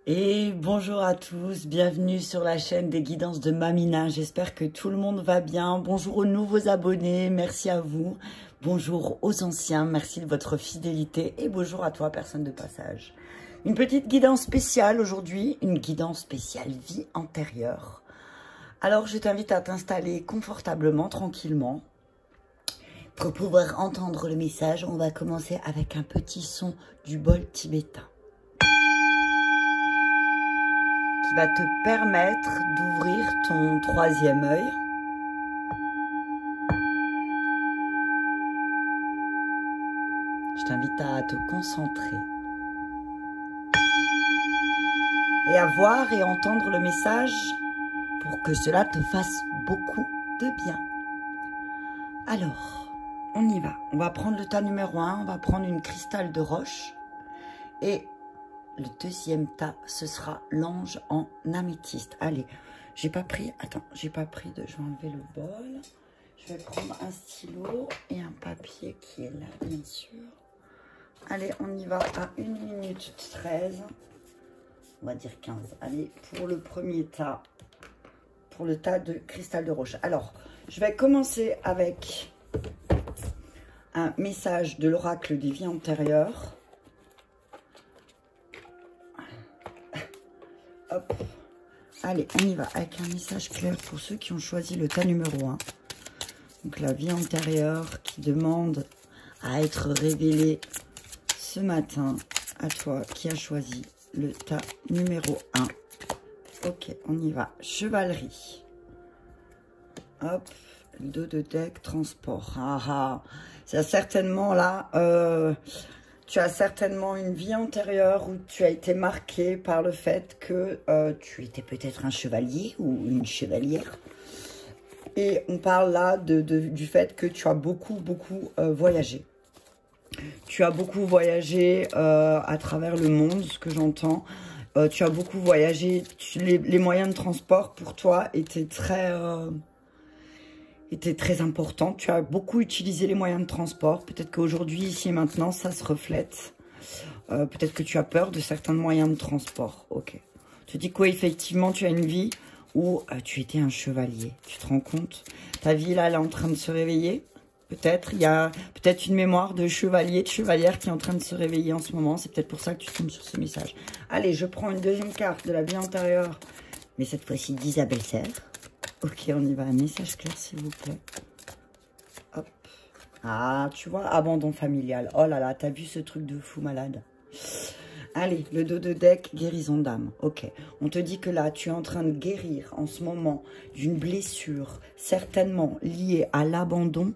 Et bonjour à tous, bienvenue sur la chaîne des guidances de Mamina. J'espère que tout le monde va bien. Bonjour aux nouveaux abonnés, merci à vous. Bonjour aux anciens, merci de votre fidélité. Et bonjour à toi, personne de passage. Une petite guidance spéciale aujourd'hui, une guidance spéciale vie antérieure. Alors je t'invite à t'installer confortablement, tranquillement. Pour pouvoir entendre le message, on va commencer avec un petit son du bol tibétain, qui va te permettre d'ouvrir ton troisième œil. Je t'invite à te concentrer et à voir et entendre le message pour que cela te fasse beaucoup de bien. Alors, on y va. On va prendre le tas numéro 1, on va prendre une cristal de roche et le deuxième tas, ce sera l'ange en améthyste. Allez, j'ai pas pris, attends, j'ai pas pris de, je vais enlever le bol. Je vais prendre un stylo et un papier qui est là, bien sûr. Allez, on y va à 1 minute 13. On va dire 15. Allez, pour le premier tas, pour le tas de cristal de roche. Alors, je vais commencer avec un message de l'oracle des vies antérieures. Hop. Allez, on y va avec un message clair pour ceux qui ont choisi le tas numéro 1. Donc la vie antérieure qui demande à être révélée ce matin à toi qui as choisi le tas numéro 1. Ok, on y va. Chevalerie. Hop, le dos de deck, transport. Ah ah, c'est certainement là... tu as certainement une vie antérieure où tu as été marqué par le fait que tu étais peut-être un chevalier ou une chevalière. Et on parle là du fait que tu as beaucoup voyagé. Tu as beaucoup voyagé à travers le monde, ce que j'entends. Tu as beaucoup voyagé. Les moyens de transport pour toi étaient très important. Tu as beaucoup utilisé les moyens de transport. Peut-être qu'aujourd'hui, ici et maintenant, ça se reflète. Peut-être que tu as peur de certains moyens de transport. Ok. Tu dis quoi? Effectivement, tu as une vie où tu étais un chevalier. Tu te rends compte? Ta vie, là, elle est en train de se réveiller. Peut-être, il y a peut-être une mémoire de chevalier, de chevalière qui est en train de se réveiller en ce moment. C'est peut-être pour ça que tu tombes sur ce message. Allez, je prends une deuxième carte de la vie antérieure. Mais cette fois-ci d'Isabelle Serre. Ok, on y va. Un message clair, s'il vous plaît. Hop. Ah, tu vois, abandon familial. Oh là là, t'as vu ce truc de fou malade? Allez, le dos de deck, guérison d'âme. Ok, on te dit que là, tu es en train de guérir en ce moment d'une blessure certainement liée à l'abandon.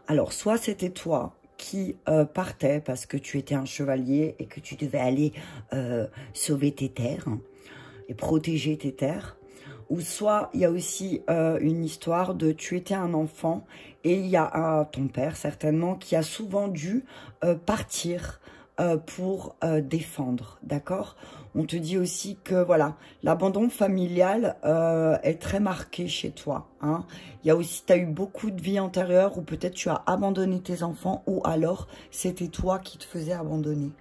Alors, soit c'était toi qui partais parce que tu étais un chevalier et que tu devais aller sauver tes terres et protéger tes terres, ou soit il y a aussi une histoire de tu étais un enfant et il y a ton père certainement qui a souvent dû partir pour défendre, d'accord? On te dit aussi que voilà, l'abandon familial est très marqué chez toi, hein? Il y a aussi, tu as eu beaucoup de vie antérieure où peut-être tu as abandonné tes enfants ou alors c'était toi qui te faisais abandonner.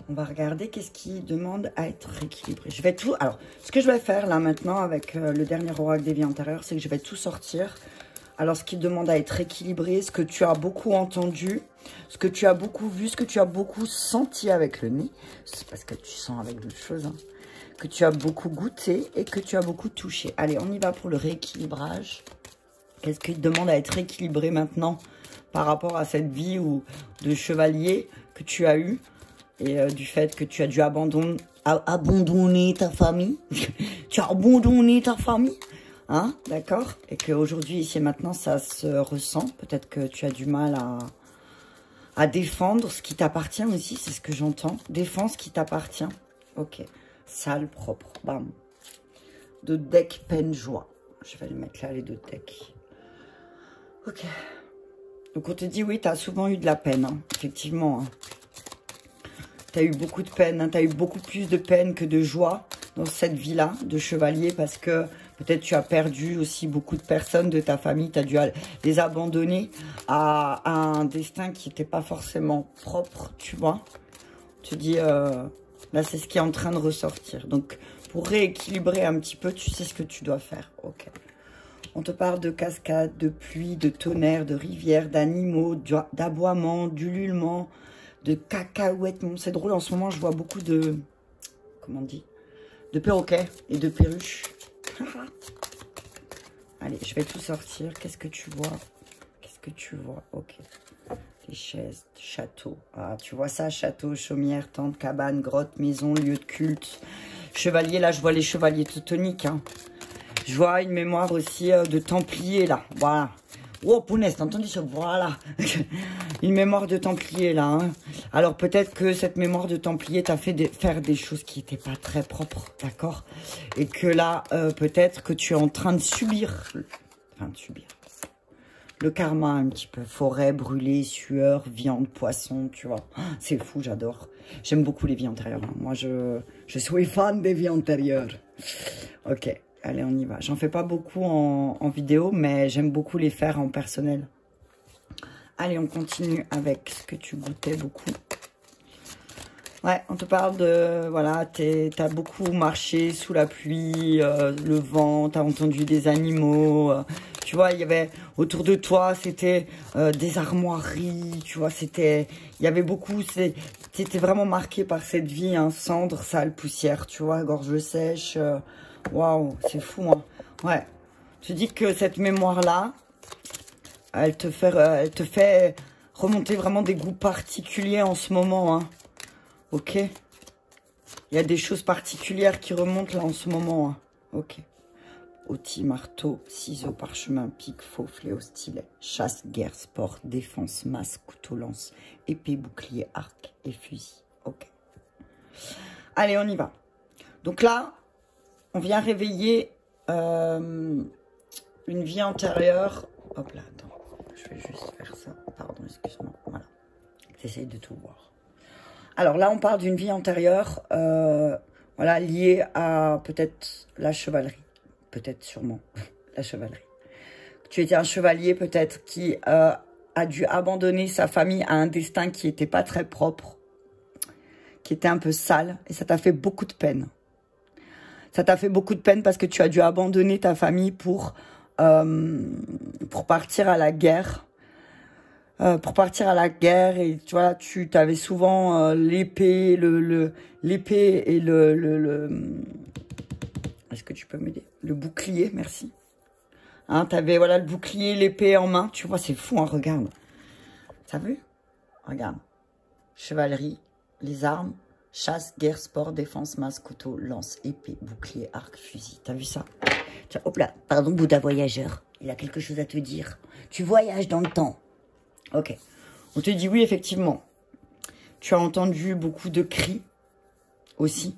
On va regarder qu'est-ce qui demande à être rééquilibré. Je vais tout... Alors, ce que je vais faire là maintenant avec le dernier oracle des vies antérieures, c'est que je vais tout sortir. Alors, ce qui demande à être équilibré, ce que tu as beaucoup entendu, ce que tu as beaucoup vu, ce que tu as beaucoup senti avec le nez. C'est parce que tu sens avec d'autres choses, hein, que tu as beaucoup goûté et que tu as beaucoup touché. Allez, on y va pour le rééquilibrage. Qu'est-ce qui demande à être équilibré maintenant par rapport à cette vie ou de chevalier que tu as eue? Et du fait que tu as dû abandonner ta famille. Tu as abandonné ta famille. Hein, d'accord? Et qu'aujourd'hui, ici et maintenant, ça se ressent. Peut-être que tu as du mal à défendre ce qui t'appartient aussi. C'est ce que j'entends. Défends ce qui t'appartient. Ok. Sale, propre. Bam. De deck, peine, joie. Je vais le mettre là, les deux decks. Ok. Donc, on te dit, oui, tu as souvent eu de la peine. Hein, effectivement, hein. Tu as eu beaucoup de peine, hein, tu as eu beaucoup plus de peine que de joie dans cette vie-là de chevalier parce que Peut-être tu as perdu aussi beaucoup de personnes de ta famille. Tu as dû les abandonner à un destin qui n'était pas forcément propre, tu vois. Tu dis, là, c'est ce qui est en train de ressortir. Donc, pour rééquilibrer un petit peu, tu sais ce que tu dois faire. Ok. On te parle de cascades, de pluie, de tonnerre, de rivières, d'animaux, d'aboiements, d'ululements, de cacahuètes. Bon, c'est drôle, en ce moment, je vois beaucoup de... Comment on dit? De perroquets et de perruches. Allez, je vais tout sortir. Qu'est-ce que tu vois? Qu'est-ce que tu vois? Ok. Des chaises, châteaux. Ah, tu vois ça? Château, chaumière, tente, cabane, grotte, maison, lieu de culte. Chevalier, là, je vois les chevaliers teutoniques. Hein. Je vois une mémoire aussi de templiers, là. Voilà. Oh, punaise, t'as entendu ça? Voilà. Une mémoire de templier, là. Hein. Alors, peut-être que cette mémoire de templier t'a fait faire des choses qui n'étaient pas très propres, d'accord? Et que là, peut-être que tu es en train de subir... Enfin, de subir... Le karma, un petit peu. Forêt, brûlée, sueur, viande, poisson, tu vois. C'est fou, j'adore. J'aime beaucoup les vies antérieures. Hein. Moi, je suis fan des vies antérieures. Ok, allez, on y va. J'en fais pas beaucoup en vidéo, mais j'aime beaucoup les faire en personnel. Allez, on continue avec ce que tu goûtais beaucoup. Ouais, on te parle de... Voilà, t'as beaucoup marché sous la pluie, le vent, t'as entendu des animaux... tu vois, il y avait autour de toi, c'était des armoiries, tu vois, c'était... Il y avait beaucoup... T'étais vraiment marqué par cette vie, hein, cendre, sale, poussière, tu vois, gorge sèche. Waouh, c'est fou, hein. Ouais, tu dis que cette mémoire-là, elle te fait remonter vraiment des goûts particuliers en ce moment, hein. Ok. Il y a des choses particulières qui remontent là en ce moment. Hein. Ok. Outil, marteau, ciseaux, parchemin, pic, faux, fléau, stylet, chasse, guerre, sport, défense, masse, couteau, lance, épée, bouclier, arc et fusil. Ok. Allez, on y va. Donc là, on vient réveiller une vie antérieure. Hop là, attends. Je vais juste faire ça. Pardon, excuse-moi. Voilà. J'essaye de tout voir. Alors là, on parle d'une vie antérieure, voilà, liée à peut-être la chevalerie. Peut-être, sûrement, la chevalerie. Tu étais un chevalier peut-être qui a dû abandonner sa famille à un destin qui n'était pas très propre, qui était un peu sale, et ça t'a fait beaucoup de peine. Ça t'a fait beaucoup de peine parce que tu as dû abandonner ta famille pour partir à la guerre. Pour partir à la guerre, et tu vois, tu avais souvent l'épée, l'épée et est-ce que tu peux m'aider? Le bouclier, merci. Hein, t'avais, voilà, le bouclier, l'épée en main, tu vois, c'est fou, hein, regarde. T'as vu? Regarde. Chevalerie, les armes, chasse, guerre, sport, défense, masse, couteau, lance, épée, bouclier, arc, fusil. T'as vu ça? Tiens, hop là, pardon, Bouddha voyageur. Il a quelque chose à te dire. Tu voyages dans le temps. Ok, on te dit oui, effectivement. Tu as entendu beaucoup de cris aussi,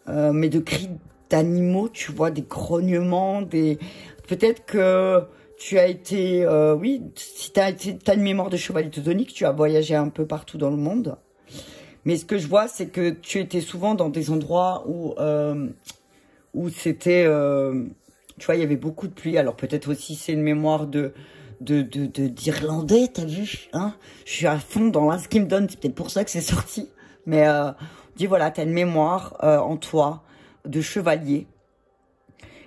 mais de cris d'animaux, tu vois, des grognements, des... Peut-être que tu as été, oui, si tu as une mémoire de chevalier teutonique, tu as voyagé un peu partout dans le monde. Mais ce que je vois, c'est que tu étais souvent dans des endroits où c'était, tu vois, il y avait beaucoup de pluie. Alors peut-être aussi c'est une mémoire d'Irlandais, t'as vu, hein? Je suis à fond dans là, ce qui me donne, c'est peut-être pour ça que c'est sorti. Mais dis voilà, t'as une mémoire en toi de chevalier.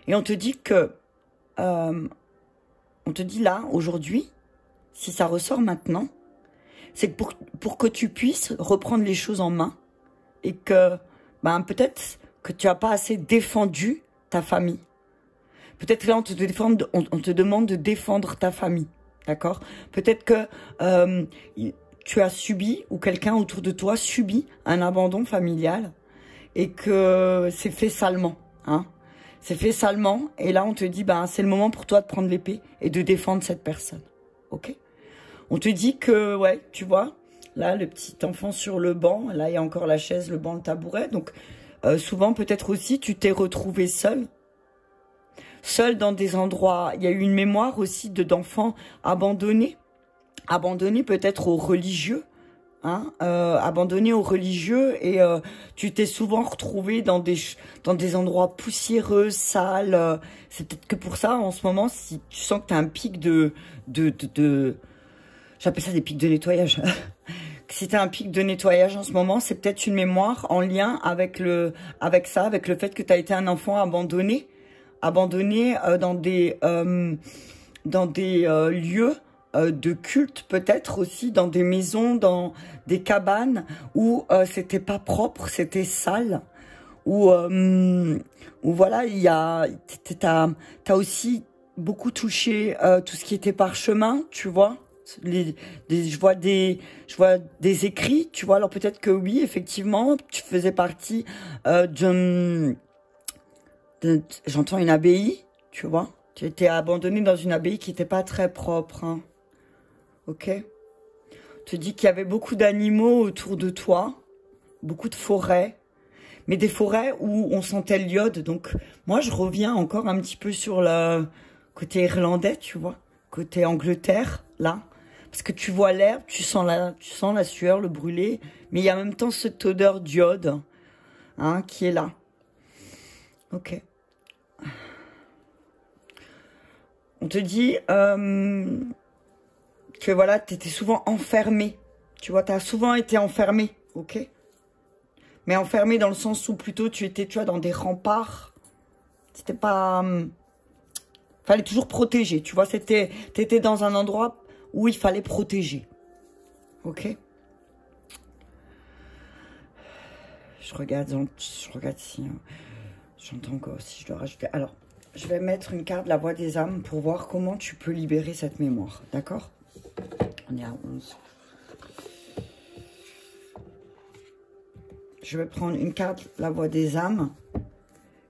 Et on te dit que, on te dit là, aujourd'hui, si ça ressort maintenant, c'est que pour que tu puisses reprendre les choses en main et que, ben, peut-être que tu n'as pas assez défendu ta famille. Peut-être que là, on te demande de défendre ta famille, d'accord? Peut-être que tu as subi, ou quelqu'un autour de toi subit un abandon familial et que c'est fait salement, hein? C'est fait salement, et là, on te dit, ben, c'est le moment pour toi de prendre l'épée et de défendre cette personne, ok? On te dit que, ouais, tu vois, là, le petit enfant sur le banc, là, il y a encore la chaise, le banc, le tabouret, donc souvent, peut-être aussi, tu t'es retrouvé seul dans des endroits. Il y a eu une mémoire aussi d'enfants abandonnés peut-être aux religieux, hein, abandonné aux religieux, et tu t'es souvent retrouvé dans des endroits poussiéreux, sales. C'est peut-être que pour ça, en ce moment, si tu sens que tu as un pic j'appelle ça des pics de nettoyage. Si tu as un pic de nettoyage en ce moment, c'est peut-être une mémoire en lien avec le fait que tu as été un enfant abandonné dans des lieux de culte, peut-être aussi dans des maisons, dans des cabanes où c'était pas propre, c'était sale, où voilà, t'as aussi beaucoup touché tout ce qui était parchemin, tu vois. Je vois des écrits, tu vois. Alors peut-être que oui, effectivement, tu faisais partie j'entends une abbaye, tu vois. Tu étais abandonné dans une abbaye qui n'était pas très propre, hein. Ok. Tu dis qu'il y avait beaucoup d'animaux autour de toi, beaucoup de forêts, mais des forêts où on sentait l'iode. Donc moi, je reviens encore un petit peu sur le côté irlandais, tu vois, côté Angleterre, là. Parce que tu vois l'herbe, tu sens la sueur, le brûler, mais il y a en même temps cette odeur d'iode, hein, qui est là. Ok. On te dit que voilà, tu étais souvent enfermé. Tu vois, tu as souvent été enfermé, ok? Mais enfermé dans le sens où plutôt tu étais, tu vois, dans des remparts. C'était pas... fallait toujours protéger, tu vois. T'étais dans un endroit où il fallait protéger. Ok? Je regarde si... j'entends encore si je dois rajouter... Alors, je vais mettre une carte de la voix des âmes pour voir comment tu peux libérer cette mémoire. D'accord? On est à 11. Je vais prendre une carte la voix des âmes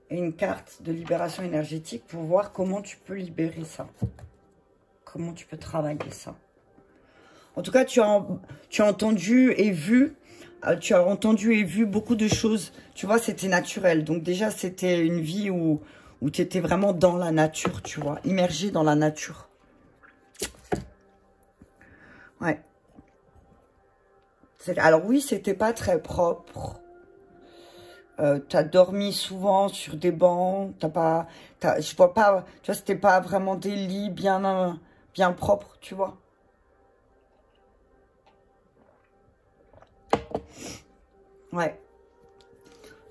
et une carte de libération énergétique pour voir comment tu peux libérer ça. Comment tu peux travailler ça. En tout cas, tu as entendu et vu... tu as entendu et vu beaucoup de choses. Tu vois, c'était naturel. Donc déjà, c'était une vie où tu étais vraiment dans la nature, tu vois. Immergé dans la nature. Ouais. Alors oui, c'était pas très propre. Tu as dormi souvent sur des bancs. Je vois pas... Tu vois, c'était pas vraiment des lits bien propres, tu vois. Ouais.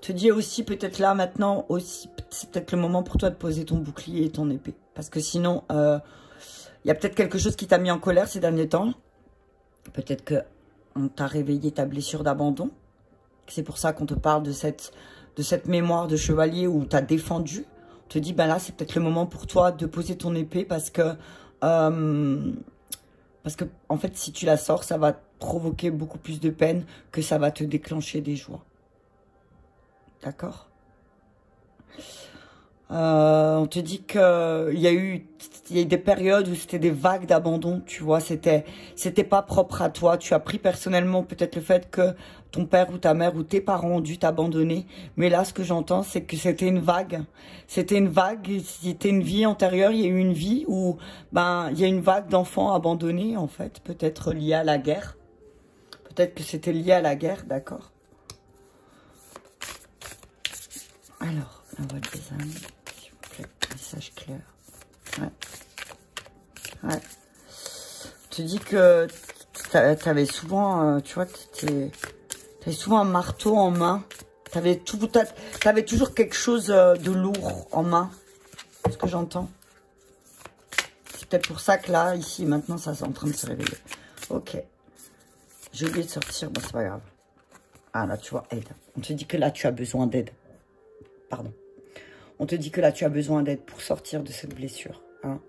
Te dis aussi, peut-être là, maintenant, aussi, c'est peut-être le moment pour toi de poser ton bouclier et ton épée. Parce que sinon, il y a peut-être quelque chose qui t'a mis en colère ces derniers temps. Peut-être qu'on t'a réveillé ta blessure d'abandon. C'est pour ça qu'on te parle de cette mémoire de chevalier où tu as défendu. On te dit, ben là, c'est peut-être le moment pour toi de poser ton épée parce que, en fait, si tu la sors, ça va provoquer beaucoup plus de peine que ça va te déclencher des joies. D'accord? On te dit qu'il y a eu des périodes où c'était des vagues d'abandon, tu vois, c'était pas propre à toi. Tu as pris personnellement peut-être le fait que ton père ou ta mère ou tes parents ont dû t'abandonner. Mais là, ce que j'entends, c'est que c'était une vague. C'était une vague, c'était une vie antérieure. Il y a eu une vie où, il y a une vague d'enfants abandonnés, en fait, peut-être liée à la guerre. Peut-être que c'était lié à la guerre, d'accord? Alors, la voix des âmes, s'il vous plaît, message clair. Ouais. Ouais. Tu dis que t'avais souvent, tu vois, t'avais souvent un marteau en main. T'avais toujours quelque chose de lourd en main. C'est ce que j'entends. C'est peut-être pour ça que là, ici, maintenant, ça c'est en train de se réveiller. Ok. J'ai oublié de sortir, bon, c'est pas grave. Ah, là, tu vois, aide. On te dit que là, tu as besoin d'aide. Pardon. On te dit que là, tu as besoin d'aide pour sortir de cette blessure. Hein.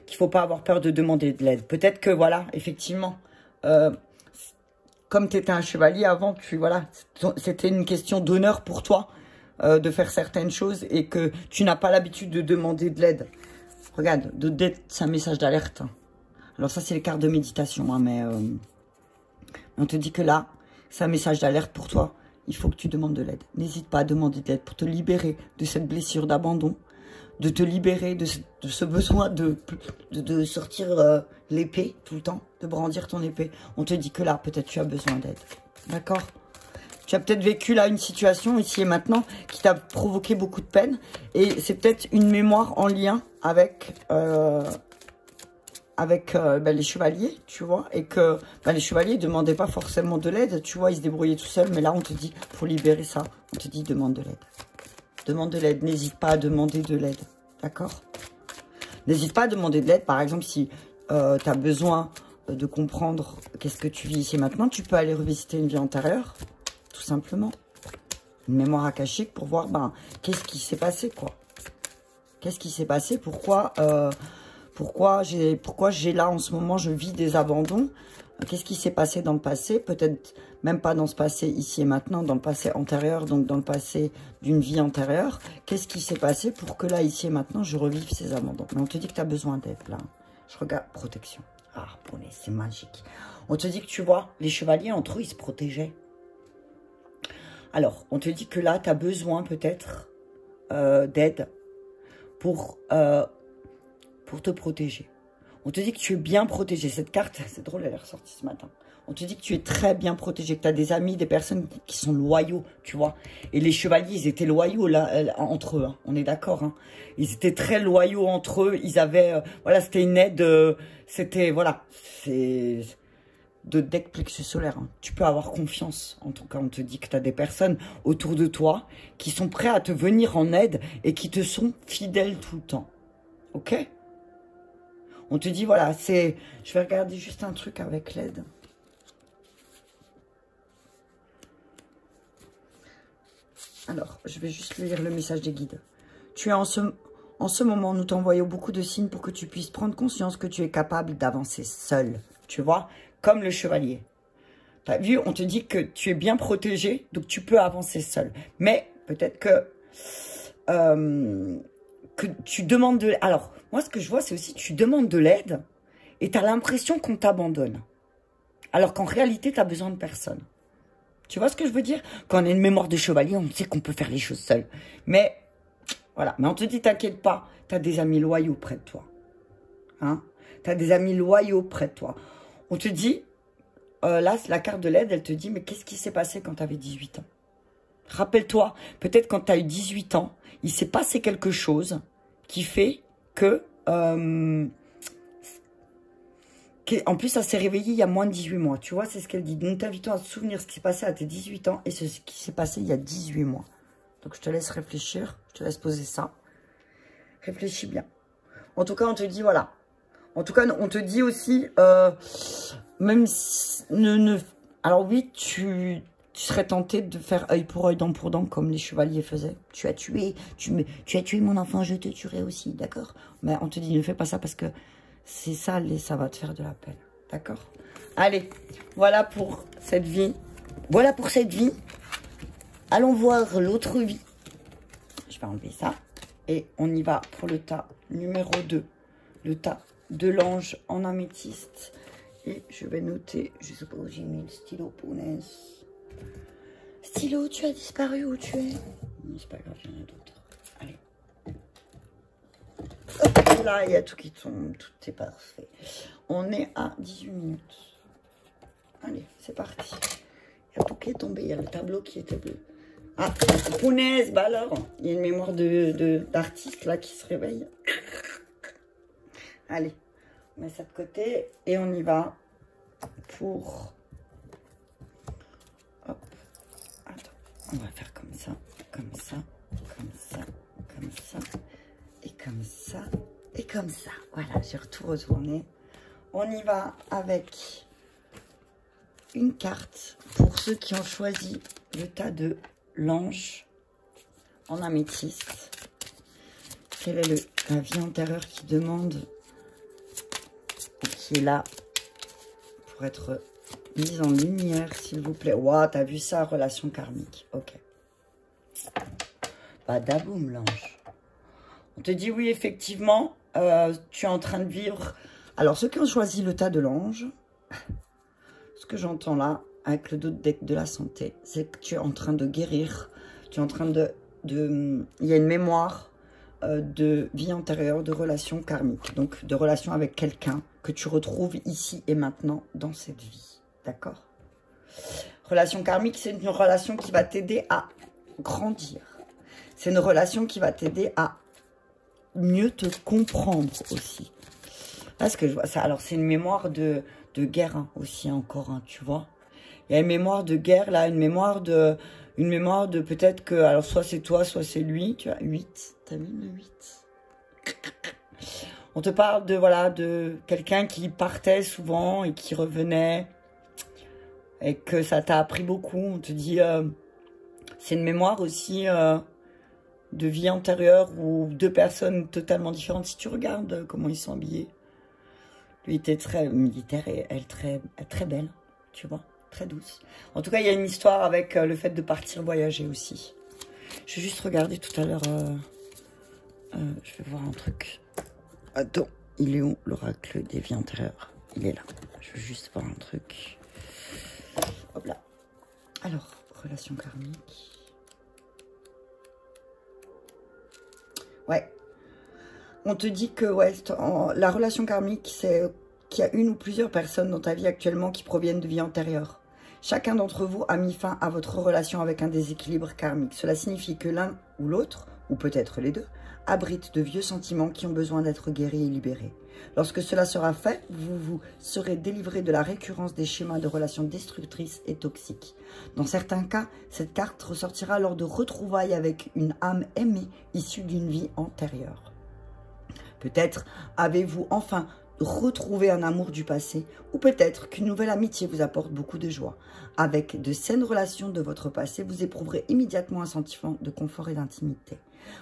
Qu'il ne faut pas avoir peur de demander de l'aide. Peut-être que, voilà, effectivement, comme tu étais un chevalier avant, voilà, c'était une question d'honneur pour toi de faire certaines choses et que tu n'as pas l'habitude de demander de l'aide. Regarde, d'aide, c'est un message d'alerte. Hein. Alors ça, c'est les cartes de méditation, hein, mais on te dit que là, c'est un message d'alerte pour toi. Il faut que tu demandes de l'aide. N'hésite pas à demander de l'aide pour te libérer de cette blessure d'abandon, de te libérer de ce besoin de sortir l'épée tout le temps, de brandir ton épée. On te dit que là, peut-être tu as besoin d'aide. D'accord? Tu as peut-être vécu là une situation ici et maintenant qui t'a provoqué beaucoup de peine. Et c'est peut-être une mémoire en lien avec les chevaliers, tu vois. Et que les chevaliers ne demandaient pas forcément de l'aide, tu vois. Ils se débrouillaient tout seuls. Mais là, on te dit, pour libérer ça, on te dit, demande de l'aide. Demande de l'aide. N'hésite pas à demander de l'aide. D'accord? N'hésite pas à demander de l'aide. Par exemple, si tu as besoin de comprendre qu'est-ce que tu vis ici et maintenant, tu peux aller revisiter une vie antérieure. Tout simplement. Une mémoire akashique pour voir qu'est-ce qui s'est passé, quoi. Qu'est-ce qui s'est passé? Pourquoi j'ai là en ce moment, je vis des abandons? Qu'est-ce qui s'est passé dans le passé? Peut-être même pas dans ce passé ici et maintenant, dans le passé antérieur, donc dans le passé d'une vie antérieure. Qu'est-ce qui s'est passé pour que là, ici et maintenant, je revive ces abandons? Mais on te dit que tu as besoin d'aide, là. Je regarde, protection. Ah, c'est magique. On te dit que tu vois, les chevaliers, entre eux, ils se protégeaient. Alors, on te dit que là, tu as besoin peut-être d'aide pour te protéger. On te dit que tu es bien protégé. Cette carte, c'est drôle, elle est ressortie ce matin. On te dit que tu es très bien protégé, que tu as des amis, des personnes qui sont loyaux, tu vois. Et les chevaliers, ils étaient loyaux là, entre eux, hein. On est d'accord, hein. Ils étaient très loyaux entre eux. Ils avaient, voilà, c'était une aide, c'était, voilà, c'est de deck plexus solaire, hein. Tu peux avoir confiance. En tout cas, on te dit que tu as des personnes autour de toi qui sont prêts à te venir en aide et qui te sont fidèles tout le temps. Ok? On te dit, voilà, c'est... Je vais regarder juste un truc avec l'aide. Alors, je vais juste lire le message des guides. Tu es en ce moment, nous t'envoyons beaucoup de signes pour que tu puisses prendre conscience que tu es capable d'avancer seul. Tu vois? Comme le chevalier. Tu as vu, on te dit que tu es bien protégé, donc tu peux avancer seul. Mais peut-être que tu demandes de... Alors, moi, ce que je vois, c'est aussi tu demandes de l'aide et tu as l'impression qu'on t'abandonne. Alors qu'en réalité, tu as besoin de personne. Tu vois ce que je veux dire? Quand on a une mémoire de chevalier, on sait qu'on peut faire les choses seul. Mais, voilà. Mais on te dit, t'inquiète pas, tu as des amis loyaux près de toi. Hein? Tu as des amis loyaux près de toi. On te dit, là, la carte de l'aide, elle te dit, mais qu'est-ce qui s'est passé quand tu avais 18 ans? Rappelle-toi, peut-être quand tu as eu 18 ans, il s'est passé quelque chose qui fait que... en plus, ça s'est réveillé il y a moins de 18 mois. Tu vois, c'est ce qu'elle dit. Donc, t'invitons à te souvenir ce qui s'est passé à tes 18 ans et ce qui s'est passé il y a 18 mois. Donc, je te laisse réfléchir. Je te laisse poser ça. Réfléchis bien. En tout cas, on te dit, voilà. En tout cas, on te dit aussi, même si, alors oui, tu serais tenté de faire œil pour œil, dent pour dent, comme les chevaliers faisaient. Tu as tué mon enfant, je te tuerai aussi, d'accord? Mais on te dit, ne fais pas ça parce que c'est sale et ça va te faire de la peine, d'accord? Allez, voilà pour cette vie. Voilà pour cette vie. Allons voir l'autre vie. Je vais enlever ça. Et on y va pour le tas numéro 2. Le tas de l'ange en améthyste. Et je vais noter, je sais pas où j'ai mis le stylo, punaise. Stylo, tu as disparu, où tu es? C'est pas grave, il y en a d'autres. Allez. Hop, là, il y a tout qui tombe, tout est parfait. On est à 18 minutes. Allez, c'est parti. Il y a tout qui est tombé, il y a le tableau qui était bleu. Ah, punaise, bah alors, il y a une mémoire d'artiste là qui se réveille. Allez, on met ça de côté et on y va pour... Hop, attends, on va faire comme ça, comme ça, comme ça, comme ça, et comme ça, et comme ça. Voilà, j'ai tout retourné. On y va avec une carte pour ceux qui ont choisi le tas de l'ange en améthyste. Quelle est la vie antérieure qui demande, qui est là pour être mise en lumière, s'il vous plaît. Waouh, t'as vu ça, relation karmique. Ok. Badaboum, l'ange. On te dit oui, effectivement, tu es en train de vivre. Alors, ceux qui ont choisi le tas de l'ange, ce que j'entends là, avec le dos de deck de la santé, c'est que tu es en train de guérir. Tu es en train il y a une mémoire de vie antérieure, de relations karmiques. Donc, de relations avec quelqu'un que tu retrouves ici et maintenant dans cette vie. D'accord? Relation karmique, c'est une relation qui va t'aider à grandir. C'est une relation qui va t'aider à mieux te comprendre aussi. Parce que je vois ça. Alors, c'est une mémoire de guerre hein, aussi encore, hein, tu vois. Il y a une mémoire de guerre, là, une mémoire de peut-être que, alors, soit c'est toi, soit c'est lui, tu vois, 8, t'as mis le 8. On te parle de, voilà, de quelqu'un qui partait souvent et qui revenait, et que ça t'a appris beaucoup. On te dit, c'est une mémoire aussi de vie antérieure ou deux personnes totalement différentes. Si tu regardes comment ils sont habillés, lui était très militaire et elle très belle, tu vois. Très douce. En tout cas, il y a une histoire avec le fait de partir voyager aussi. Je vais juste regarder tout à l'heure. Je vais voir un truc. Attends, il est où l'oracle des vies antérieures? Il est là. Je veux juste voir un truc. Hop là. Alors, relation karmique. Ouais. On te dit que ouais, la relation karmique, c'est qu'il y a une ou plusieurs personnes dans ta vie actuellement qui proviennent de vies antérieures. Chacun d'entre vous a mis fin à votre relation avec un déséquilibre karmique. Cela signifie que l'un ou l'autre, ou peut-être les deux, abrite de vieux sentiments qui ont besoin d'être guéris et libérés. Lorsque cela sera fait, vous vous serez délivré de la récurrence des schémas de relations destructrices et toxiques. Dans certains cas, cette carte ressortira lors de retrouvailles avec une âme aimée issue d'une vie antérieure. Peut-être avez-vous enfin retrouvé un amour du passé, ou peut-être qu'une nouvelle amitié vous apporte beaucoup de joie. Avec de saines relations de votre passé, vous éprouverez immédiatement un sentiment de confort et d'intimité.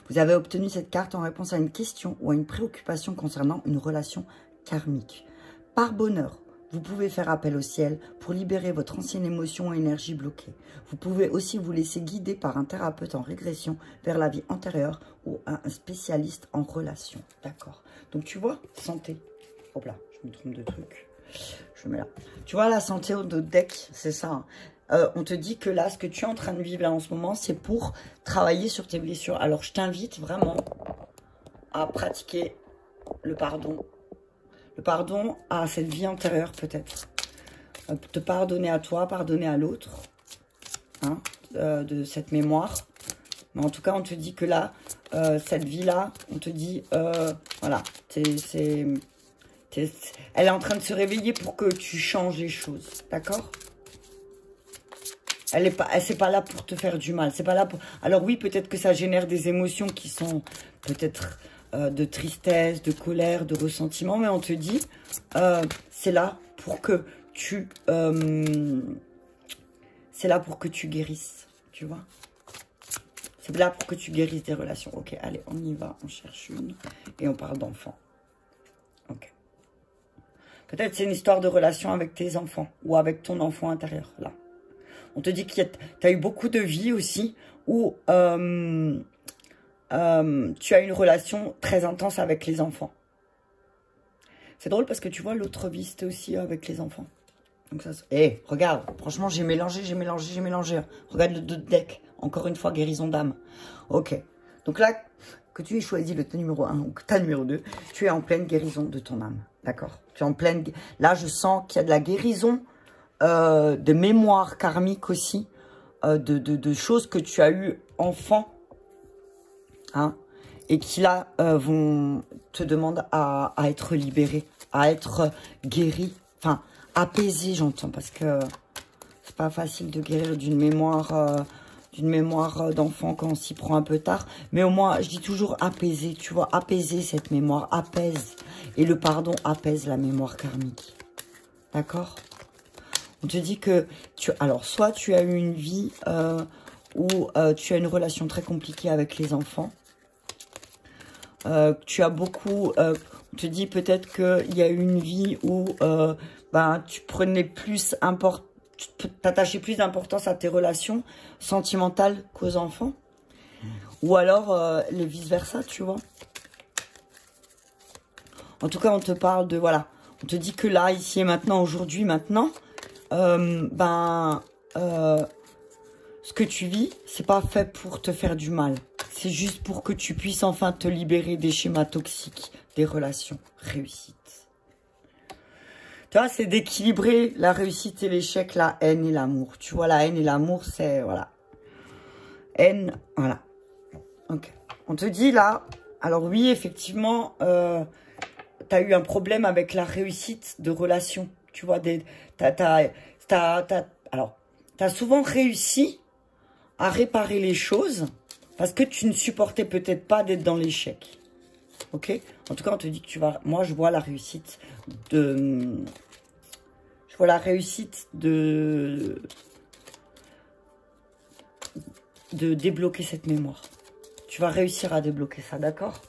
Vous avez obtenu cette carte en réponse à une question ou à une préoccupation concernant une relation karmique. Par bonheur, vous pouvez faire appel au ciel pour libérer votre ancienne émotion et énergie bloquée. Vous pouvez aussi vous laisser guider par un thérapeute en régression vers la vie antérieure ou un spécialiste en relation. D'accord. Donc tu vois, santé. Hop là, je me trompe de truc. Je mets là. Tu vois, la santé au dos de deck, c'est ça. Hein. On te dit que là, ce que tu es en train de vivre là en ce moment, c'est pour travailler sur tes blessures. Alors, je t'invite vraiment à pratiquer le pardon. Le pardon à cette vie antérieure, peut-être. Te pardonner à toi, pardonner à l'autre. Hein, de cette mémoire. Mais en tout cas, on te dit que là, cette vie-là, on te dit, voilà, elle est en train de se réveiller pour que tu changes les choses. D'accord ? C'est pas là pour te faire du mal. C'est pas là pour... Alors oui, peut-être que ça génère des émotions qui sont peut-être de tristesse, de colère, de ressentiment. Mais on te dit, c'est là pour que tu... c'est là pour que tu guérisses. Tu vois ? C'est là pour que tu guérisses des relations. Ok, allez, on y va. On cherche une. Et on parle d'enfants. Ok. Peut-être c'est une histoire de relation avec tes enfants. Ou avec ton enfant intérieur, là. On te dit que tu as eu beaucoup de vies aussi où tu as une relation très intense avec les enfants. C'est drôle parce que tu vois, l'autre vie, c'était aussi avec les enfants. Donc ça, regarde, franchement, j'ai mélangé. Regarde le deck. Encore une fois, guérison d'âme. Ok. Donc là, que tu aies choisi le numéro 1 ou ta numéro 2, tu es en pleine guérison de ton âme. D'accord? Tu es en pleine... Là, je sens qu'il y a de la guérison... de mémoire karmique aussi, de choses que tu as eues enfant, hein, et qui là vont te demander à être libéré, à être guéri, enfin apaisé, j'entends, parce que c'est pas facile de guérir d'une mémoire d'enfant quand on s'y prend un peu tard, mais au moins je dis toujours apaiser, tu vois, apaiser cette mémoire, apaise, et le pardon apaise la mémoire karmique, d'accord? On te dit que, alors, soit tu as eu une vie où tu as une relation très compliquée avec les enfants. Tu as beaucoup... on te dit peut-être qu'il y a eu une vie où tu prenais plus tu t'attachais plus d'importance à tes relations sentimentales qu'aux enfants. Ou alors les vice-versa, tu vois. En tout cas, on te parle de... Voilà. On te dit que là, ici et maintenant, aujourd'hui, maintenant... ce que tu vis, c'est pas fait pour te faire du mal. c'est juste pour que tu puisses enfin te libérer des schémas toxiques, des relations. Réussite. Tu vois, c'est d'équilibrer la réussite et l'échec, la haine et l'amour. Tu vois, la haine et l'amour, c'est, voilà. Haine, voilà. Ok. On te dit là, alors oui, effectivement, tu as eu un problème avec la réussite de relation. Tu vois, alors, tu as souvent réussi à réparer les choses parce que tu ne supportais peut-être pas d'être dans l'échec. Ok? En tout cas, on te dit que tu vas... Moi, je vois la réussite de... Je vois la réussite de débloquer cette mémoire. Tu vas réussir à débloquer ça, d'accord?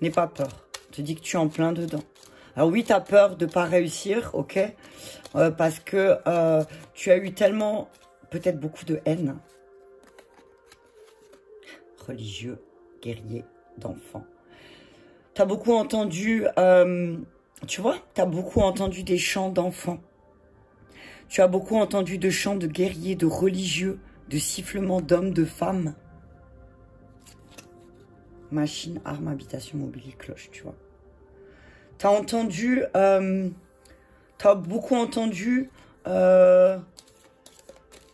N'aie pas peur. On te dit que tu es en plein dedans. Alors oui, tu as peur de ne pas réussir, ok? Parce que tu as eu tellement, peut-être beaucoup de haine. Religieux, guerrier, d'enfants. Tu as beaucoup entendu, tu vois, tu as beaucoup entendu des chants d'enfants. Tu as beaucoup entendu de chants de guerriers, de religieux, de sifflements d'hommes, de femmes. Machine, arme, habitation, mobilier, cloche, tu vois. Tu as entendu, tu as beaucoup entendu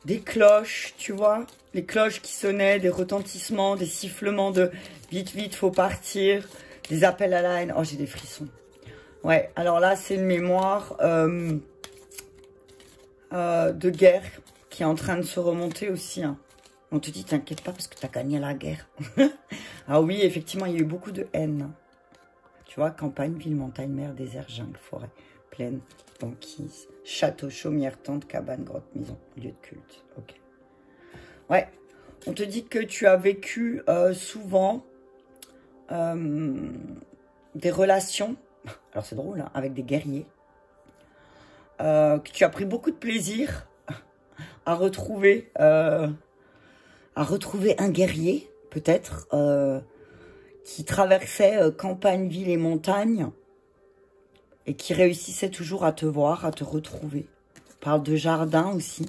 des cloches, tu vois. Les cloches qui sonnaient, des retentissements, des sifflements de vite, vite, faut partir. Des appels à la haine. Oh, j'ai des frissons. Ouais, alors là, c'est une mémoire de guerre qui est en train de se remonter aussi. Hein. On te dit, t'inquiète pas parce que t'as gagné la guerre. Ah oui, effectivement, il y a eu beaucoup de haine. Tu vois, campagne, ville, montagne, mer, désert, jungle, forêt, plaine, banquise, château, chaumière, tente, cabane, grotte, maison, lieu de culte. Ok. Ouais, on te dit que tu as vécu souvent des relations, alors c'est drôle, hein, avec des guerriers, que tu as pris beaucoup de plaisir à retrouver un guerrier, peut-être, qui traversait campagne, ville et montagne, et qui réussissait toujours à te voir, à te retrouver. On parle de jardin aussi,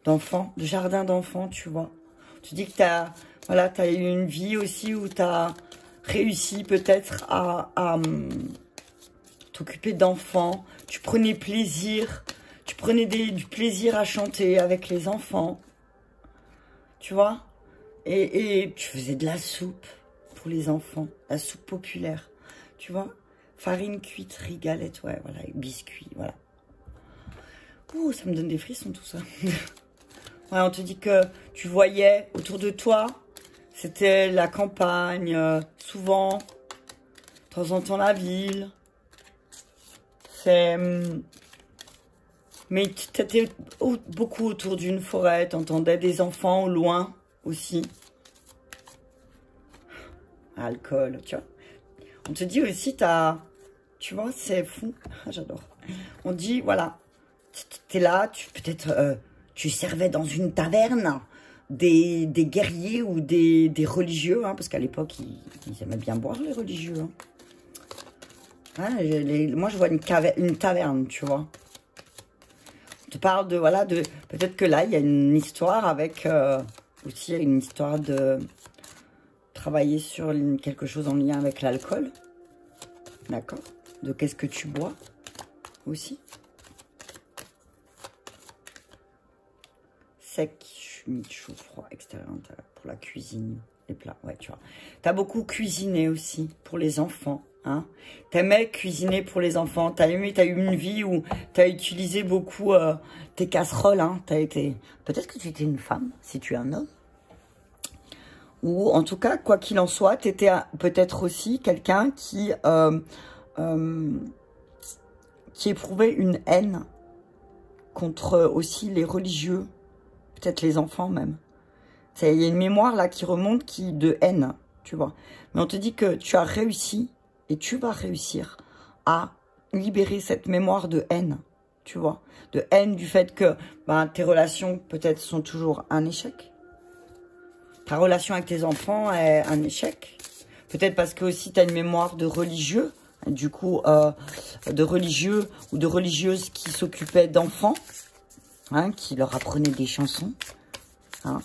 d'enfants, de jardin d'enfants, tu vois. Tu dis que tu as, voilà, tu as eu une vie aussi où tu as réussi peut-être à t'occuper d'enfants. Tu prenais plaisir, tu prenais du plaisir à chanter avec les enfants. Tu vois, et tu faisais de la soupe pour les enfants, la soupe populaire. Tu vois, farine cuite, riz, galette, ouais, voilà, biscuits, voilà. Ouh, ça me donne des frissons tout ça. Ouais, on te dit que tu voyais autour de toi, c'était la campagne, souvent, de temps en temps la ville. C'est... Mais tu étais beaucoup autour d'une forêt, tu entendais des enfants au loin aussi. Alcool, tu vois. On te dit aussi, tu vois, c'est fou, j'adore. On dit, voilà, tu es là, peut-être... tu servais dans une taverne des guerriers ou des religieux, hein, parce qu'à l'époque, ils aimaient bien boire, les religieux. Hein. Hein, moi, je vois une taverne, tu vois. On te parle de, voilà, peut-être que là, il y a une histoire avec, aussi une histoire de travailler sur quelque chose en lien avec l'alcool. D'accord. De qu'est-ce que tu bois aussi. Sec, humide, chaud, froid, extérieur, intérieur, pour la cuisine, les plats, ouais, tu vois. T'as beaucoup cuisiné aussi pour les enfants, hein. T'aimais cuisiner pour les enfants, t'as eu une vie où t'as utilisé beaucoup tes casseroles, hein. Peut-être que tu étais une femme, si tu es un homme. Ou en tout cas, quoi qu'il en soit, t'étais peut-être aussi quelqu'un qui éprouvait une haine contre aussi les religieux. Peut-être les enfants même. Il y a une mémoire là qui remonte de haine, tu vois. Mais on te dit que tu as réussi et tu vas réussir à libérer cette mémoire de haine, tu vois. De haine du fait que tes relations peut-être sont toujours un échec. Ta relation avec tes enfants est un échec. Peut-être parce que aussi tu as une mémoire de religieux, du coup, de religieux ou de religieuses qui s'occupaient d'enfants. Hein, qui leur apprenait des chansons. Hein.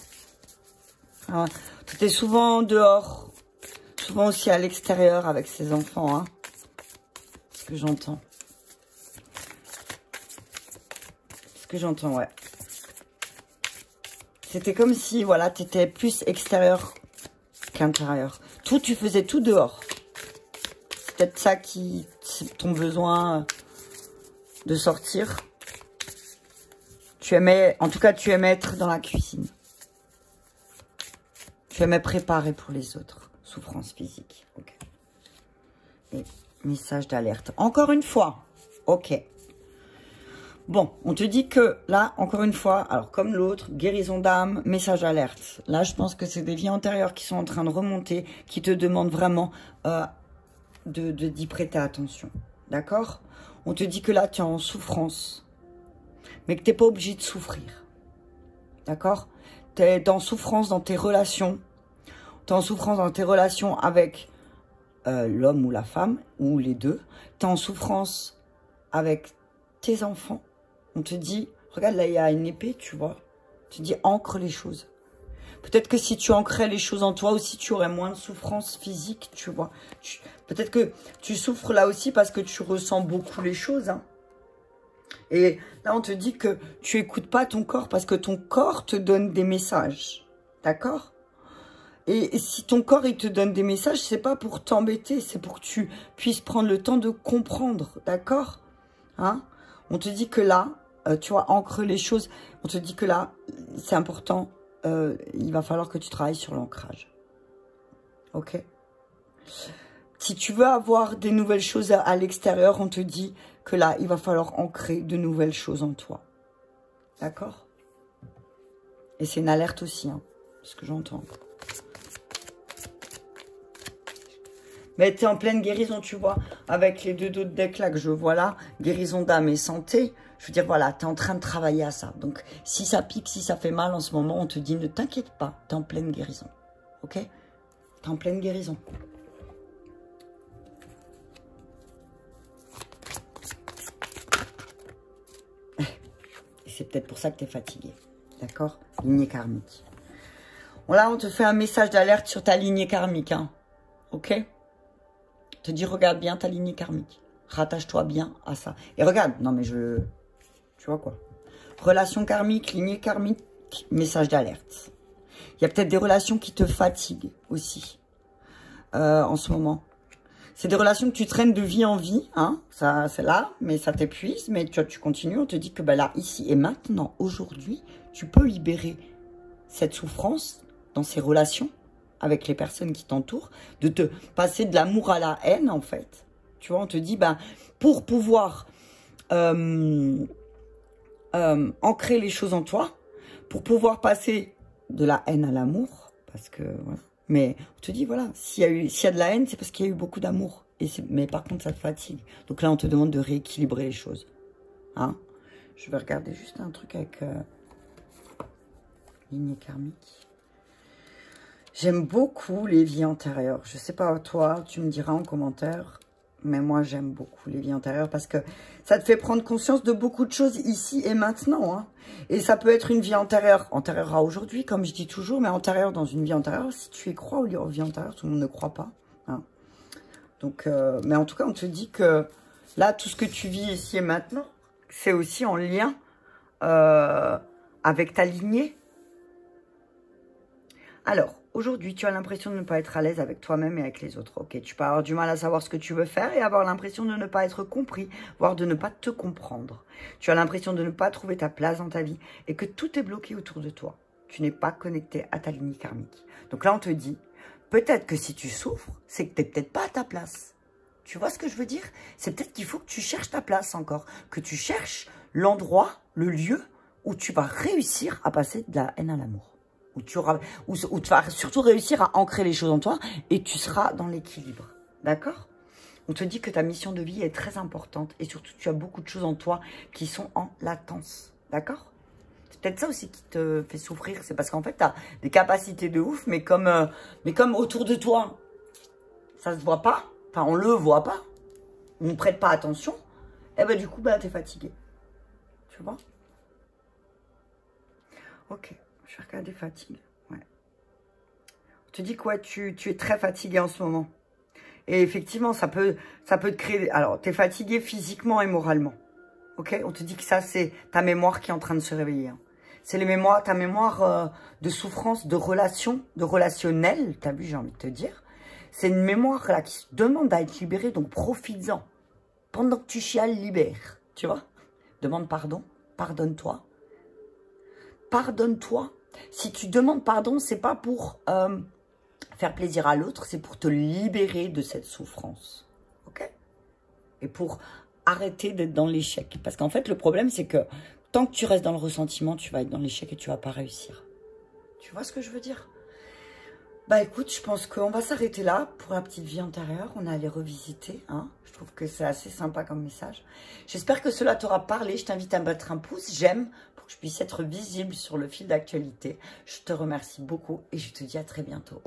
Ah, tu étais souvent dehors, souvent aussi à l'extérieur avec ses enfants, hein. Ce que j'entends. Ce que j'entends, ouais. C'était comme si, voilà, tu étais plus extérieur qu'intérieur. Tout, tu faisais tout dehors. C'est peut-être ça qui, ton besoin de sortir. Tu aimais, en tout cas, tu aimais être dans la cuisine. Tu aimais préparer pour les autres. Souffrance physique. Ok. Et message d'alerte. Encore une fois. Ok. Bon, on te dit que là, encore une fois, alors comme l'autre, guérison d'âme, message d'alerte. Là, je pense que c'est des vies antérieures qui sont en train de remonter, qui te demandent vraiment d'y prêter attention. D'accord? On te dit que là, tu es en souffrance, mais que tu n'es pas obligé de souffrir. D'accord? Tu es en souffrance dans tes relations. Tu es en souffrance dans tes relations avec l'homme ou la femme, ou les deux. Tu es en souffrance avec tes enfants. On te dit, regarde, là, il y a une épée, tu vois. Tu dis, ancre les choses. Peut-être que si tu ancrais les choses en toi aussi, tu aurais moins de souffrance physique, tu vois. Peut-être que tu souffres là aussi parce que tu ressens beaucoup les choses, hein. Et là, on te dit que tu écoutes pas ton corps parce que ton corps te donne des messages. D'accord? Et si ton corps, il te donne des messages, c'est pas pour t'embêter, c'est pour que tu puisses prendre le temps de comprendre. D'accord? Hein? On te dit que là, tu vois, ancre les choses. On te dit que là, c'est important. Il va falloir que tu travailles sur l'ancrage. Ok? Si tu veux avoir des nouvelles choses à l'extérieur, on te dit que là, il va falloir ancrer de nouvelles choses en toi. D'accord? Et c'est une alerte aussi, hein, ce que j'entends. Mais tu es en pleine guérison, tu vois, avec les deux autres decks là que je vois là, guérison d'âme et santé. Je veux dire, voilà, tu es en train de travailler à ça. Donc, si ça pique, si ça fait mal en ce moment, on te dit, ne t'inquiète pas, tu es en pleine guérison. Ok? Tu es en pleine guérison. Et c'est peut-être pour ça que tu es fatigué. D'accord? Lignée karmique. Bon, là, on te fait un message d'alerte sur ta lignée karmique. Hein. Ok? Te dit, regarde bien ta lignée karmique. Rattache-toi bien à ça. Et regarde, non mais tu vois quoi? Relation karmique, lignée karmique, message d'alerte. Il y a peut-être des relations qui te fatiguent aussi en ce moment. C'est des relations que tu traînes de vie en vie, hein, ça c'est là, mais ça t'épuise, mais tu continues, on te dit que ben là, ici et maintenant, aujourd'hui, tu peux libérer cette souffrance dans ces relations avec les personnes qui t'entourent, de te passer de l'amour à la haine, en fait. Tu vois, on te dit, ben, pour pouvoir ancrer les choses en toi, pour pouvoir passer de la haine à l'amour, parce que, voilà. Mais on te dit, voilà, s'il y a de la haine, c'est parce qu'il y a eu beaucoup d'amour. Mais par contre, ça te fatigue. Donc là, on te demande de rééquilibrer les choses. Hein? Je vais regarder juste un truc avec lignée karmique. J'aime beaucoup les vies antérieures. Je sais pas toi, tu me diras en commentaire. Mais moi, j'aime beaucoup les vies antérieures parce que ça te fait prendre conscience de beaucoup de choses ici et maintenant. Hein. Et ça peut être une vie antérieure à aujourd'hui, comme je dis toujours, mais antérieure dans une vie antérieure. Si tu y crois aux vies antérieures, tout le monde ne croit pas. Hein. Donc, mais en tout cas, on te dit que là, tout ce que tu vis ici et maintenant, c'est aussi en lien avec ta lignée. Alors, aujourd'hui, tu as l'impression de ne pas être à l'aise avec toi-même et avec les autres. Ok, tu peux avoir du mal à savoir ce que tu veux faire et avoir l'impression de ne pas être compris, voire de ne pas te comprendre. Tu as l'impression de ne pas trouver ta place dans ta vie et que tout est bloqué autour de toi. Tu n'es pas connecté à ta lignée karmique. Donc là, on te dit, peut-être que si tu souffres, c'est que tu n'es peut-être pas à ta place. Tu vois ce que je veux dire? C'est peut-être qu'il faut que tu cherches ta place encore, que tu cherches l'endroit, le lieu où tu vas réussir à passer de la haine à l'amour. Où tu vas surtout réussir à ancrer les choses en toi et tu seras dans l'équilibre. D'accord? On te dit que ta mission de vie est très importante et surtout tu as beaucoup de choses en toi qui sont en latence. D'accord? C'est peut-être ça aussi qui te fait souffrir. C'est parce qu'en fait, tu as des capacités de ouf, mais comme autour de toi, ça se voit pas. Enfin, on le voit pas. On ne prête pas attention. Et ben du coup, bah, tu es fatigué. Tu vois? Ok. Je vais regarder fatigue. Ouais. te dis quoi, tu es très fatigué en ce moment. Et effectivement, ça peut te créer... Alors, tu es fatigué physiquement et moralement. Ok? On te dit que ça, c'est ta mémoire qui est en train de se réveiller. Hein. C'est ta mémoire de souffrance, de relation, de relationnel. T'as vu, j'ai envie de te dire. C'est une mémoire là qui se demande à être libérée, donc profites-en. Pendant que tu chiales, libère. Tu vois? Demande pardon. Pardonne-toi. Pardonne-toi. Si tu demandes pardon, c'est pas pour faire plaisir à l'autre, c'est pour te libérer de cette souffrance. Ok? Et pour arrêter d'être dans l'échec. Parce qu'en fait, le problème, c'est que tant que tu restes dans le ressentiment, tu vas être dans l'échec et tu vas pas réussir. Tu vois ce que je veux dire? Bah écoute, je pense qu'on va s'arrêter là pour la petite vie antérieure. On a à les revisiter. Hein. Je trouve que c'est assez sympa comme message. J'espère que cela t'aura parlé. Je t'invite à mettre un pouce j'aime pour que je puisse être visible sur le fil d'actualité. Je te remercie beaucoup et je te dis à très bientôt.